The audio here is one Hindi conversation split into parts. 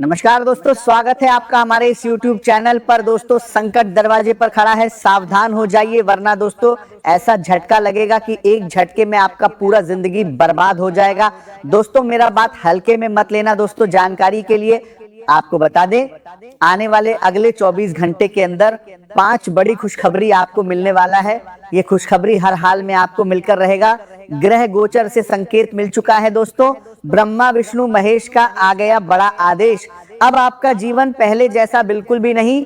नमस्कार दोस्तों, स्वागत है आपका हमारे इस YouTube चैनल पर। दोस्तों, संकट दरवाजे पर खड़ा है, सावधान हो जाइए, वरना दोस्तों ऐसा झटका लगेगा कि एक झटके में आपका पूरा जिंदगी बर्बाद हो जाएगा। दोस्तों, मेरा बात हल्के में मत लेना। दोस्तों, जानकारी के लिए आपको बता दें, आने वाले अगले 24 घंटे के अंदर 5 बड़ी खुशखबरी आपको मिलने वाला है। ये खुशखबरी हर हाल में आपको मिलकर रहेगा। ग्रह गोचर से संकेत मिल चुका है दोस्तों। ब्रह्मा विष्णु महेश का आ गया बड़ा आदेश। अब आपका जीवन पहले जैसा बिल्कुल भी नहीं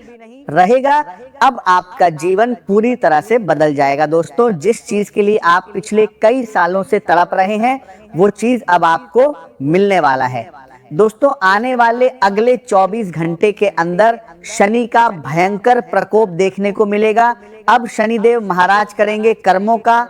रहेगा। अब आपका जीवन पूरी तरह से बदल जाएगा दोस्तों। जिस चीज के लिए आप पिछले कई सालों से तड़प रहे हैं, वो चीज अब आपको मिलने वाला है दोस्तों। आने वाले अगले 24 घंटे के अंदर शनि का भयंकर प्रकोप देखने को मिलेगा। अब शनिदेव महाराज करेंगे कर्मों का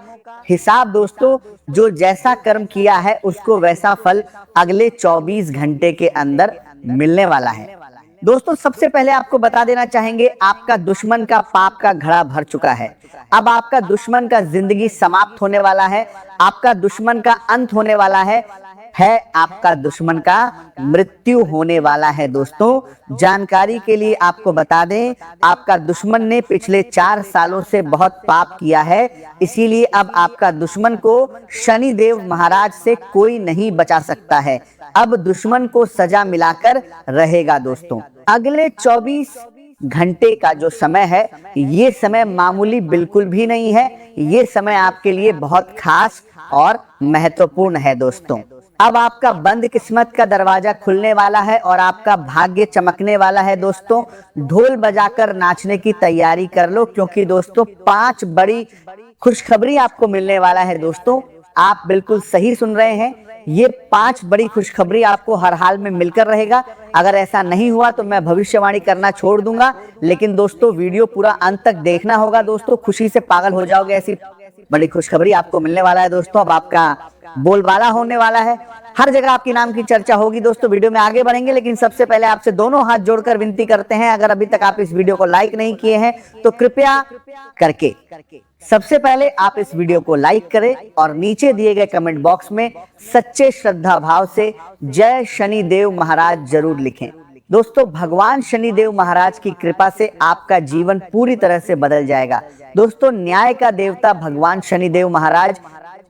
हिसाब दोस्तों। जो जैसा कर्म किया है उसको वैसा फल अगले 24 घंटे के अंदर मिलने वाला है दोस्तों। सबसे पहले आपको बता देना चाहेंगे, आपका दुश्मन का पाप का घड़ा भर चुका है। अब आपका दुश्मन का जिंदगी समाप्त होने वाला है। आपका दुश्मन का अंत होने वाला है। आपका दुश्मन का मृत्यु होने वाला है दोस्तों। जानकारी के लिए आपको बता दें, आपका दुश्मन ने पिछले 4 सालों से बहुत पाप किया है। इसीलिए अब आपका दुश्मन को शनिदेव महाराज से कोई नहीं बचा सकता है। अब दुश्मन को सजा मिलाकर रहेगा दोस्तों। अगले 24 घंटे का जो समय है, ये समय मामूली बिल्कुल भी नहीं है। ये समय आपके लिए बहुत खास और महत्वपूर्ण है दोस्तों। अब आपका बंद किस्मत का दरवाजा खुलने वाला है और आपका भाग्य चमकने वाला है दोस्तों। ढोल बजाकर नाचने की तैयारी कर लो, क्योंकि दोस्तों 5 बड़ी खुशखबरी आपको मिलने वाला है दोस्तों। आप बिल्कुल सही सुन रहे हैं। ये 5 बड़ी खुशखबरी आपको हर हाल में मिलकर रहेगा। अगर ऐसा नहीं हुआ तो मैं भविष्यवाणी करना छोड़ दूंगा। लेकिन दोस्तों, वीडियो पूरा अंत तक देखना होगा दोस्तों। खुशी से पागल हो जाओगे, ऐसी बड़ी खुशखबरी आपको मिलने वाला है दोस्तों। अब आपका बोलबाला होने वाला है, हर जगह आपके नाम की चर्चा होगी दोस्तों। वीडियो में आगे बढ़ेंगे, लेकिन सबसे पहले आपसे दोनों हाथ जोड़कर विनती करते हैं, अगर अभी तक आप इस वीडियो को लाइक नहीं किए हैं तो कृपया करके सबसे पहले आप इस वीडियो को लाइक करें और नीचे दिए गए कमेंट बॉक्स में सच्चे श्रद्धा भाव से जय शनिदेव महाराज जरूर लिखें दोस्तों। भगवान शनिदेव महाराज की कृपा से आपका जीवन पूरी तरह से बदल जाएगा दोस्तों। न्याय का देवता भगवान शनिदेव महाराज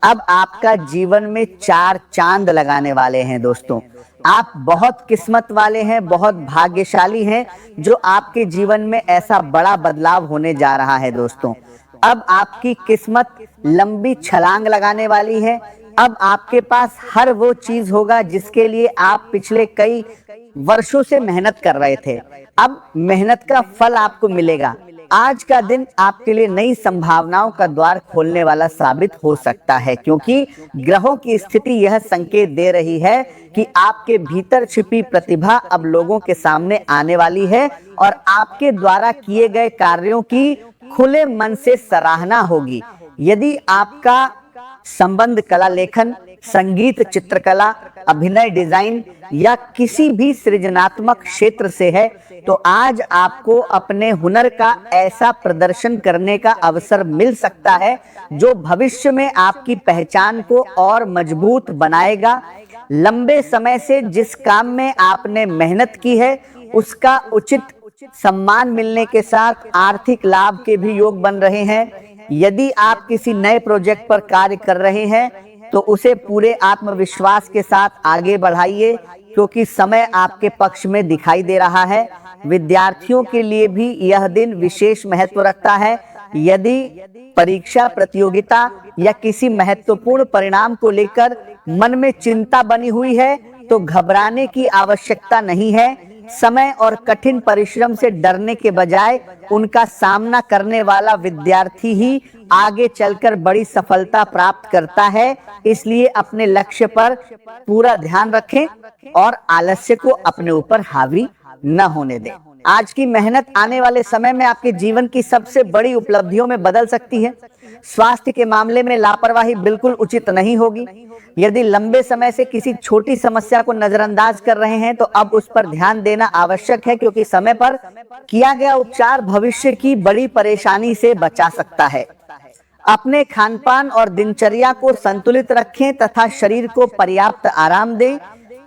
अब आपका जीवन में 4 चांद लगाने वाले हैं दोस्तों। आप बहुत किस्मत वाले हैं, बहुत भाग्यशाली हैं, जो आपके जीवन में ऐसा बड़ा बदलाव होने जा रहा है दोस्तों। अब आपकी किस्मत लंबी छलांग लगाने वाली है। अब आपके पास हर वो चीज होगा जिसके लिए आप पिछले कई वर्षों से मेहनत कर रहे थे। अब मेहनत का फल आपको मिलेगा। आज का दिन आपके लिए नई संभावनाओं का द्वार खोलने वाला साबित हो सकता है, क्योंकि ग्रहों की स्थिति यह संकेत दे रही है कि आपके भीतर छिपी प्रतिभा अब लोगों के सामने आने वाली है और आपके द्वारा किए गए कार्यों की खुले मन से सराहना होगी। यदि आपका संबंध कला लेखन, संगीत, चित्रकला, अभिनय, डिजाइन या किसी भी सृजनात्मक क्षेत्र से है, तो आज आपको अपने हुनर का ऐसा प्रदर्शन करने का अवसर मिल सकता है जो भविष्य में आपकी पहचान को और मजबूत बनाएगा। लंबे समय से जिस काम में आपने मेहनत की है, उसका उचित सम्मान मिलने के साथ आर्थिक लाभ के भी योग बन रहे हैं। यदि आप किसी नए प्रोजेक्ट पर कार्य कर रहे हैं तो उसे पूरे आत्मविश्वास के साथ आगे बढ़ाइए, क्योंकि समय आपके पक्ष में दिखाई दे रहा है। विद्यार्थियों के लिए भी यह दिन विशेष महत्व रखता है। यदि परीक्षा, प्रतियोगिता या किसी महत्वपूर्ण परिणाम को लेकर मन में चिंता बनी हुई है तो घबराने की आवश्यकता नहीं है। समय और कठिन परिश्रम से डरने के बजाय उनका सामना करने वाला विद्यार्थी ही आगे चलकर बड़ी सफलता प्राप्त करता है। इसलिए अपने लक्ष्य पर पूरा ध्यान रखें और आलस्य को अपने ऊपर हावी न होने दें। आज की मेहनत आने वाले समय में आपके जीवन की सबसे बड़ी उपलब्धियों में बदल सकती है। स्वास्थ्य के मामले में लापरवाही बिल्कुल उचित नहीं होगी। यदि लंबे समय से किसी छोटी समस्या को नजरअंदाज कर रहे हैं तो अब उस पर ध्यान देना आवश्यक है, क्योंकि समय पर किया गया उपचार भविष्य की बड़ी परेशानी से बचा सकता है। अपने खानपान और दिनचर्या को संतुलित रखें तथा शरीर को पर्याप्त आराम दें।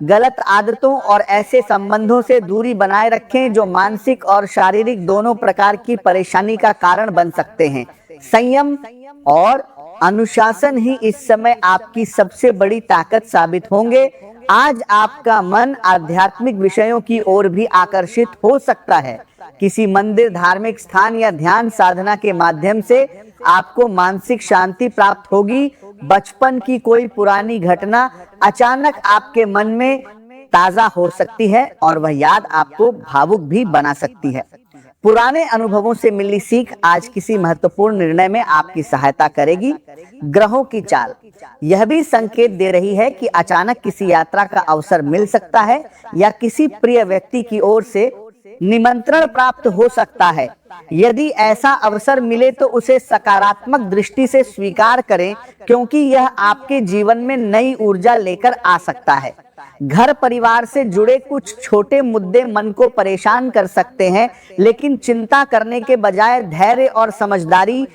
गलत आदतों और ऐसे संबंधों से दूरी बनाए रखें जो मानसिक और शारीरिक दोनों प्रकार की परेशानी का कारण बन सकते हैं। संयम और अनुशासन ही इस समय आपकी सबसे बड़ी ताकत साबित होंगे। आज आपका मन आध्यात्मिक विषयों की ओर भी आकर्षित हो सकता है। किसी मंदिर, धार्मिक स्थान या ध्यान साधना के माध्यम से आपको मानसिक शांति प्राप्त होगी। बचपन की कोई पुरानी घटना अचानक आपके मन में ताजा हो सकती है और वह याद आपको भावुक भी बना सकती है। पुराने अनुभवों से मिली सीख आज किसी महत्वपूर्ण निर्णय में आपकी सहायता करेगी। ग्रहों की चाल यह भी संकेत दे रही है कि अचानक किसी यात्रा का अवसर मिल सकता है या किसी प्रिय व्यक्ति की ओर से निमंत्रण प्राप्त हो सकता है। यदि ऐसा अवसर मिले तो उसे सकारात्मक दृष्टि से स्वीकार करें, क्योंकि यह आपके जीवन में नई ऊर्जा लेकर आ सकता है। घर परिवार से जुड़े कुछ छोटे मुद्दे मन को परेशान कर सकते हैं, लेकिन चिंता करने के बजाय धैर्य और समझदारी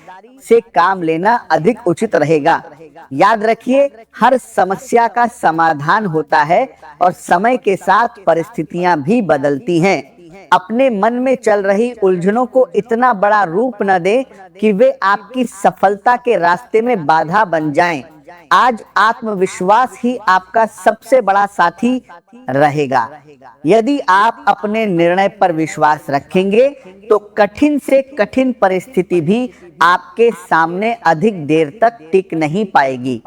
से काम लेना अधिक उचित रहेगा। याद रखिए, हर समस्या का समाधान होता है और समय के साथ परिस्थितियां भी बदलती हैं। अपने मन में चल रही उलझनों को इतना बड़ा रूप न दें कि वे आपकी सफलता के रास्ते में बाधा बन जाएं। आज आत्मविश्वास ही आपका सबसे बड़ा साथी रहेगा। यदि आप अपने निर्णय पर विश्वास रखेंगे तो कठिन से कठिन परिस्थिति भी आपके सामने अधिक देर तक टिक नहीं पाएगी।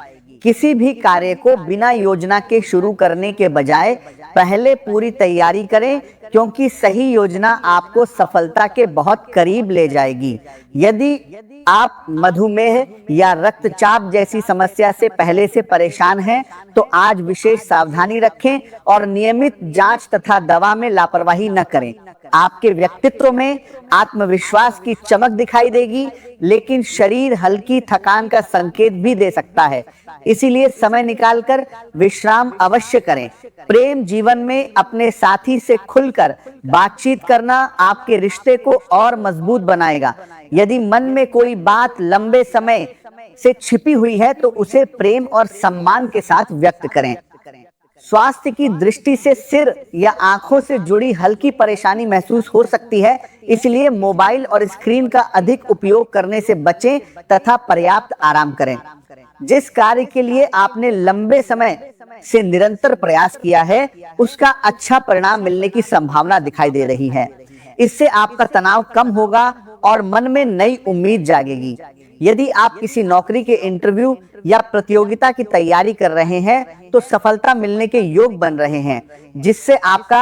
किसी भी कार्य को बिना योजना के शुरू करने के बजाय पहले पूरी तैयारी करें, क्योंकि सही योजना आपको सफलता के बहुत करीब ले जाएगी। यदि आप मधुमेह या रक्तचाप जैसी समस्या से पहले से परेशान हैं, तो आज विशेष सावधानी रखें और नियमित जांच तथा दवा में लापरवाही न करें। आपके व्यक्तित्व में आत्मविश्वास की चमक दिखाई देगी, लेकिन शरीर हल्की थकान का संकेत भी दे सकता है। इसीलिए समय निकालकर विश्राम अवश्य करें। प्रेम जीवन में अपने साथी से खुलकर बातचीत करना आपके रिश्ते को और मजबूत बनाएगा। यदि मन में कोई बात लंबे समय से छिपी हुई है तो उसे प्रेम और सम्मान के साथ व्यक्त करें। स्वास्थ्य की दृष्टि से सिर या आंखों से जुड़ी हल्की परेशानी महसूस हो सकती है, इसलिए मोबाइल और स्क्रीन का अधिक उपयोग करने से बचें तथा पर्याप्त आराम करें। जिस कार्य के लिए आपने लंबे समय से निरंतर प्रयास किया है, उसका अच्छा परिणाम मिलने की संभावना दिखाई दे रही है। इससे आपका तनाव कम होगा और मन में नई उम्मीद जागेगी। यदि आप किसी नौकरी के इंटरव्यू या प्रतियोगिता की तैयारी कर रहे हैं तो सफलता मिलने के योग बन रहे हैं, जिससे आपका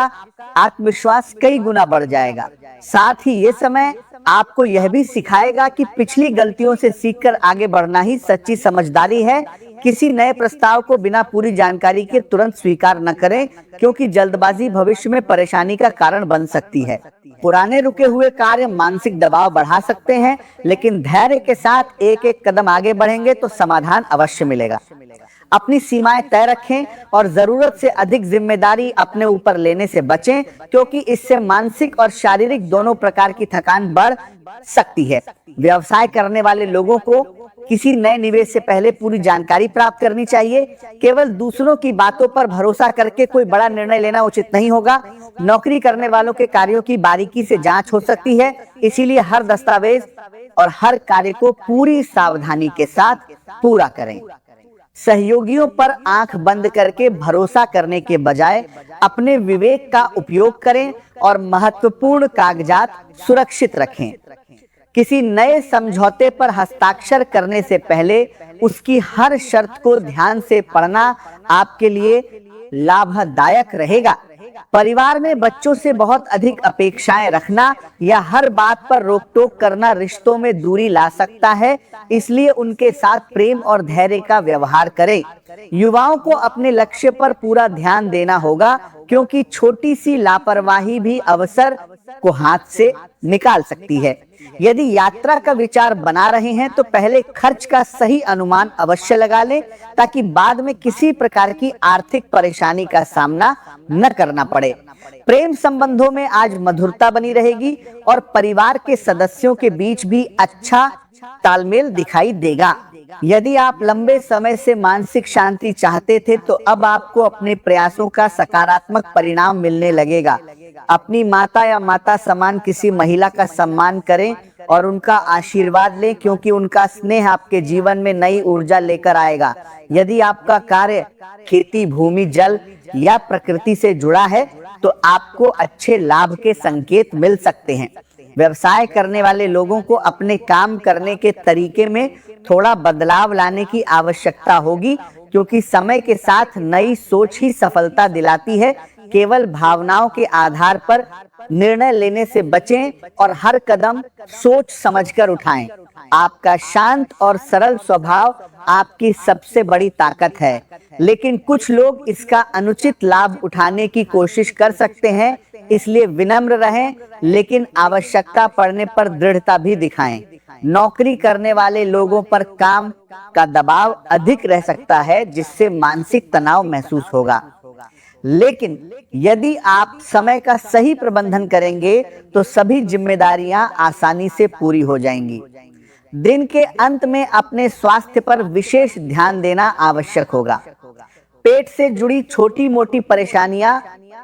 आत्मविश्वास कई गुना बढ़ जाएगा। साथ ही ये समय आपको यह भी सिखाएगा कि पिछली गलतियों से सीखकर आगे बढ़ना ही सच्ची समझदारी है। किसी नए प्रस्ताव को बिना पूरी जानकारी के तुरंत स्वीकार न करें, क्योंकि जल्दबाजी भविष्य में परेशानी का कारण बन सकती है। पुराने रुके हुए कार्य मानसिक दबाव बढ़ा सकते हैं, लेकिन धैर्य के साथ एक एक कदम आगे बढ़ेंगे तो समाधान अवश्य मिलेगा। अपनी सीमाएं तय रखें और जरूरत से अधिक जिम्मेदारी अपने ऊपर लेने से बचें, क्योंकि इससे मानसिक और शारीरिक दोनों प्रकार की थकान बढ़ सकती है। व्यवसाय करने वाले लोगों को किसी नए निवेश से पहले पूरी जानकारी प्राप्त करनी चाहिए। केवल दूसरों की बातों पर भरोसा करके कोई बड़ा निर्णय लेना उचित नहीं होगा। नौकरी करने वालों के कार्यों की बारीकी से जांच हो सकती है, इसीलिए हर दस्तावेज और हर कार्य को पूरी सावधानी के साथ पूरा करें। सहयोगियों पर आंख बंद करके भरोसा करने के बजाय अपने विवेक का उपयोग करें और महत्वपूर्ण कागजात सुरक्षित रखें। किसी नए समझौते पर हस्ताक्षर करने से पहले उसकी हर शर्त को ध्यान से पढ़ना आपके लिए लाभदायक रहेगा। परिवार में बच्चों से बहुत अधिक अपेक्षाएं रखना या हर बात पर रोक टोक करना रिश्तों में दूरी ला सकता है, इसलिए उनके साथ प्रेम और धैर्य का व्यवहार करें। युवाओं को अपने लक्ष्य पर पूरा ध्यान देना होगा, क्योंकि छोटी सी लापरवाही भी अवसर को हाथ से निकाल सकती है। यदि यात्रा का विचार बना रहे हैं तो पहले खर्च का सही अनुमान अवश्य लगा लें, ताकि बाद में किसी प्रकार की आर्थिक परेशानी का सामना न करना पड़े। प्रेम संबंधों में आज मधुरता बनी रहेगी और परिवार के सदस्यों के बीच भी अच्छा तालमेल दिखाई देगा। यदि आप लंबे समय से मानसिक शांति चाहते थे तो अब आपको अपने प्रयासों का सकारात्मक परिणाम मिलने लगेगा। अपनी माता या माता समान किसी महिला का सम्मान करें और उनका आशीर्वाद लें, क्योंकि उनका स्नेह आपके जीवन में नई ऊर्जा लेकर आएगा। यदि आपका कार्य खेती, भूमि, जल या प्रकृति से जुड़ा है तो आपको अच्छे लाभ के संकेत मिल सकते हैं। व्यवसाय करने वाले लोगों को अपने काम करने के तरीके में थोड़ा बदलाव लाने की आवश्यकता होगी, क्योंकि समय के साथ नई सोच ही सफलता दिलाती है। केवल भावनाओं के आधार पर निर्णय लेने से बचें और हर कदम सोच समझकर उठाएं। आपका शांत और सरल स्वभाव आपकी सबसे बड़ी ताकत है, लेकिन कुछ लोग इसका अनुचित लाभ उठाने की कोशिश कर सकते हैं। इसलिए विनम्र रहें, लेकिन आवश्यकता पड़ने पर दृढ़ता भी दिखाएं। नौकरी करने वाले लोगों पर काम का दबाव अधिक रह सकता है, जिससे मानसिक तनाव महसूस होगा। लेकिन यदि आप समय का सही प्रबंधन करेंगे तो सभी जिम्मेदारियां आसानी से पूरी हो जाएंगी। दिन के अंत में अपने स्वास्थ्य पर विशेष ध्यान देना आवश्यक होगा। पेट से जुड़ी छोटी मोटी परेशानियां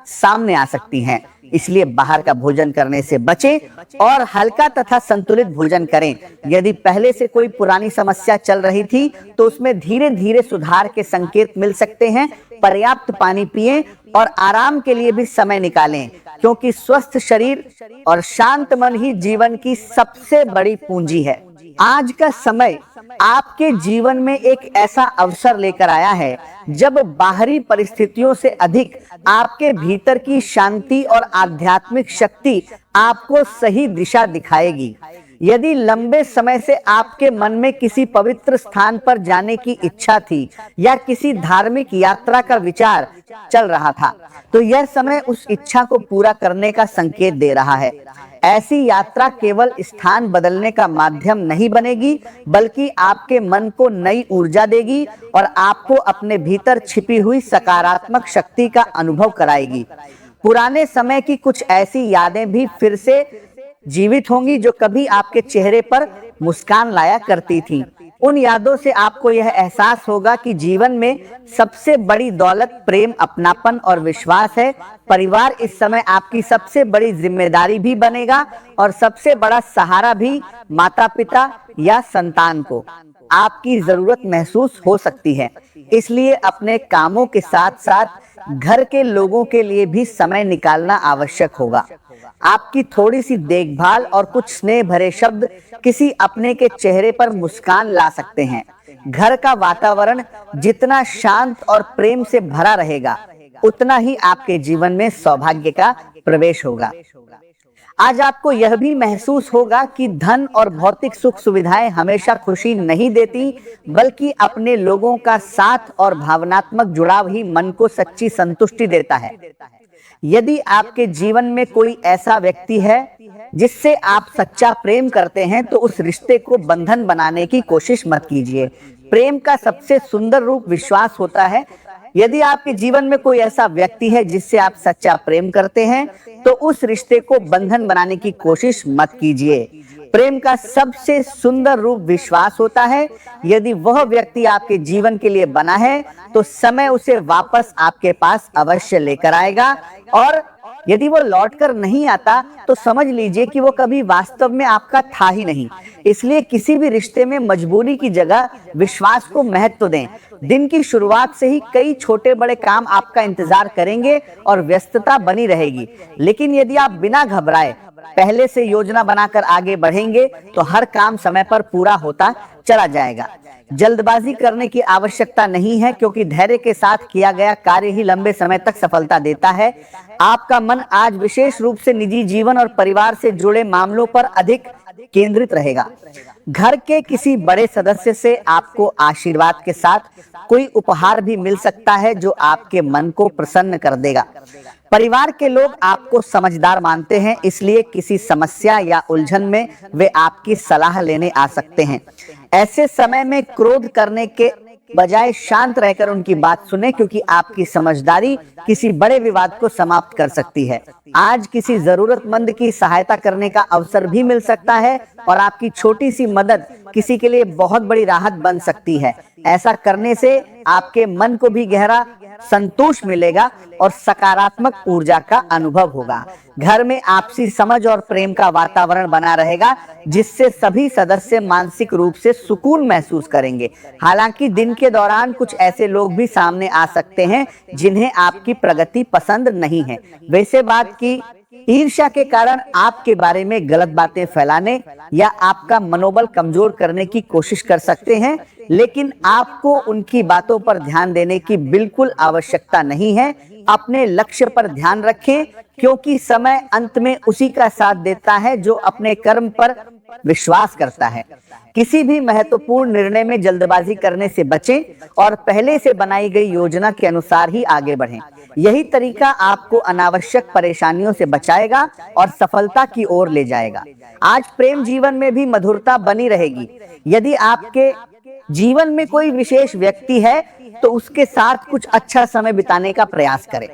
सामने आ सकती हैं, इसलिए बाहर का भोजन करने से बचें और हल्का तथा संतुलित भोजन करें। यदि पहले से कोई पुरानी समस्या चल रही थी तो उसमें धीरे धीरे सुधार के संकेत मिल सकते हैं। पर्याप्त पानी पिएं और आराम के लिए भी समय निकालें, क्योंकि स्वस्थ शरीर और शांत मन ही जीवन की सबसे बड़ी पूंजी है। आज का समय आपके जीवन में एक ऐसा अवसर लेकर आया है जब बाहरी परिस्थितियों से अधिक आपके भीतर की शांति और आध्यात्मिक शक्ति आपको सही दिशा दिखाएगी। यदि लंबे समय से आपके मन में किसी पवित्र स्थान पर जाने की इच्छा थी या किसी धार्मिक यात्रा का विचार चल रहा था, तो यह समय उस इच्छा को पूरा करने का संकेत दे रहा है। ऐसी यात्रा केवल स्थान बदलने का माध्यम नहीं बनेगी, बल्कि आपके मन को नई ऊर्जा देगी और आपको अपने भीतर छिपी हुई सकारात्मक शक्ति का अनुभव कराएगी। पुराने समय की कुछ ऐसी यादें भी फिर से जीवित होंगी जो कभी आपके चेहरे पर मुस्कान लाया करती थी। उन यादों से आपको यह एहसास होगा कि जीवन में सबसे बड़ी दौलत प्रेम, अपनापन और विश्वास है। परिवार इस समय आपकी सबसे बड़ी जिम्मेदारी भी बनेगा और सबसे बड़ा सहारा भी। माता पिता या संतान को आपकी जरूरत महसूस हो सकती है, इसलिए अपने कामों के साथ साथ घर के लोगों के लिए भी समय निकालना आवश्यक होगा। आपकी थोड़ी सी देखभाल और कुछ स्नेह भरे शब्द किसी अपने के चेहरे पर मुस्कान ला सकते हैं। घर का वातावरण जितना शांत और प्रेम से भरा रहेगा, उतना ही आपके जीवन में सौभाग्य का प्रवेश होगा। आज आपको यह भी महसूस होगा कि धन और भौतिक सुख सुविधाएं हमेशा खुशी नहीं देती, बल्कि अपने लोगों का साथ और भावनात्मक जुड़ाव ही मन को सच्ची संतुष्टि देता है। यदि आपके जीवन में कोई ऐसा व्यक्ति है जिससे आप सच्चा प्रेम करते हैं, तो उस रिश्ते को बंधन बनाने की कोशिश मत कीजिए। प्रेम का सबसे सुंदर रूप विश्वास होता है। यदि आपके जीवन में कोई ऐसा व्यक्ति है जिससे आप सच्चा प्रेम करते हैं, तो उस रिश्ते को बंधन बनाने की कोशिश मत कीजिए। प्रेम का सबसे सुंदर रूप विश्वास होता है। यदि वह व्यक्ति आपके जीवन के लिए बना है, तो समय उसे वापस आपके पास अवश्य लेकर आएगा, और यदि वो लौटकर नहीं आता तो समझ लीजिए कि वो कभी वास्तव में आपका था ही नहीं। इसलिए किसी भी रिश्ते में मजबूरी की जगह विश्वास को महत्व दें। दिन की शुरुआत से ही कई छोटे बड़े काम आपका इंतजार करेंगे और व्यस्तता बनी रहेगी, लेकिन यदि आप बिना घबराए पहले से योजना बनाकर आगे बढ़ेंगे तो हर काम समय पर पूरा होता चला जाएगा। जल्दबाजी करने की आवश्यकता नहीं है, क्योंकि धैर्य के साथ किया गया कार्य ही लंबे समय तक सफलता देता है। आपका मन आज विशेष रूप से निजी जीवन और परिवार से जुड़े मामलों पर अधिक केंद्रित रहेगा। घर के किसी बड़े सदस्य से आपको आशीर्वाद के साथ कोई उपहार भी मिल सकता है जो आपके मन को प्रसन्न कर देगा। परिवार के लोग आपको समझदार मानते हैं, इसलिए किसी समस्या या उलझन में वे आपकी सलाह लेने आ सकते हैं। ऐसे समय में क्रोध करने के बजाय शांत रहकर उनकी बात सुने, क्योंकि आपकी समझदारी किसी बड़े विवाद को समाप्त कर सकती है। आज किसी जरूरतमंद की सहायता करने का अवसर भी मिल सकता है और आपकी छोटी सी मदद किसी के लिए बहुत बड़ी राहत बन सकती है। ऐसा करने से आपके मन को भी गहरा संतोष मिलेगा और सकारात्मक ऊर्जा का अनुभव होगा। घर में आपसी समझ और प्रेम का वातावरण बना रहेगा, जिससे सभी सदस्य मानसिक रूप से सुकून महसूस करेंगे। हालांकि दिन के दौरान कुछ ऐसे लोग भी सामने आ सकते हैं जिन्हें आपकी प्रगति पसंद नहीं है। वैसे बात की ईर्ष्या के कारण आपके बारे में गलत बातें फैलाने या आपका मनोबल कमजोर करने की कोशिश कर सकते हैं, लेकिन आपको उनकी बातों पर ध्यान देने की बिल्कुल आवश्यकता नहीं है। अपने लक्ष्य पर ध्यान रखें, क्योंकि समय अंत में उसी का साथ देता है जो अपने कर्म पर विश्वास करता है। किसी भी महत्वपूर्ण निर्णय में जल्दबाजी करने से बचें और पहले से बनाई गई योजना के अनुसार ही आगे बढ़ें। यही तरीका आपको अनावश्यक परेशानियों से बचाएगा और सफलता की ओर ले जाएगा। आज प्रेम जीवन में भी मधुरता बनी रहेगी। यदि आपके जीवन में कोई विशेष व्यक्ति है तो उसके साथ कुछ अच्छा समय बिताने का प्रयास करें।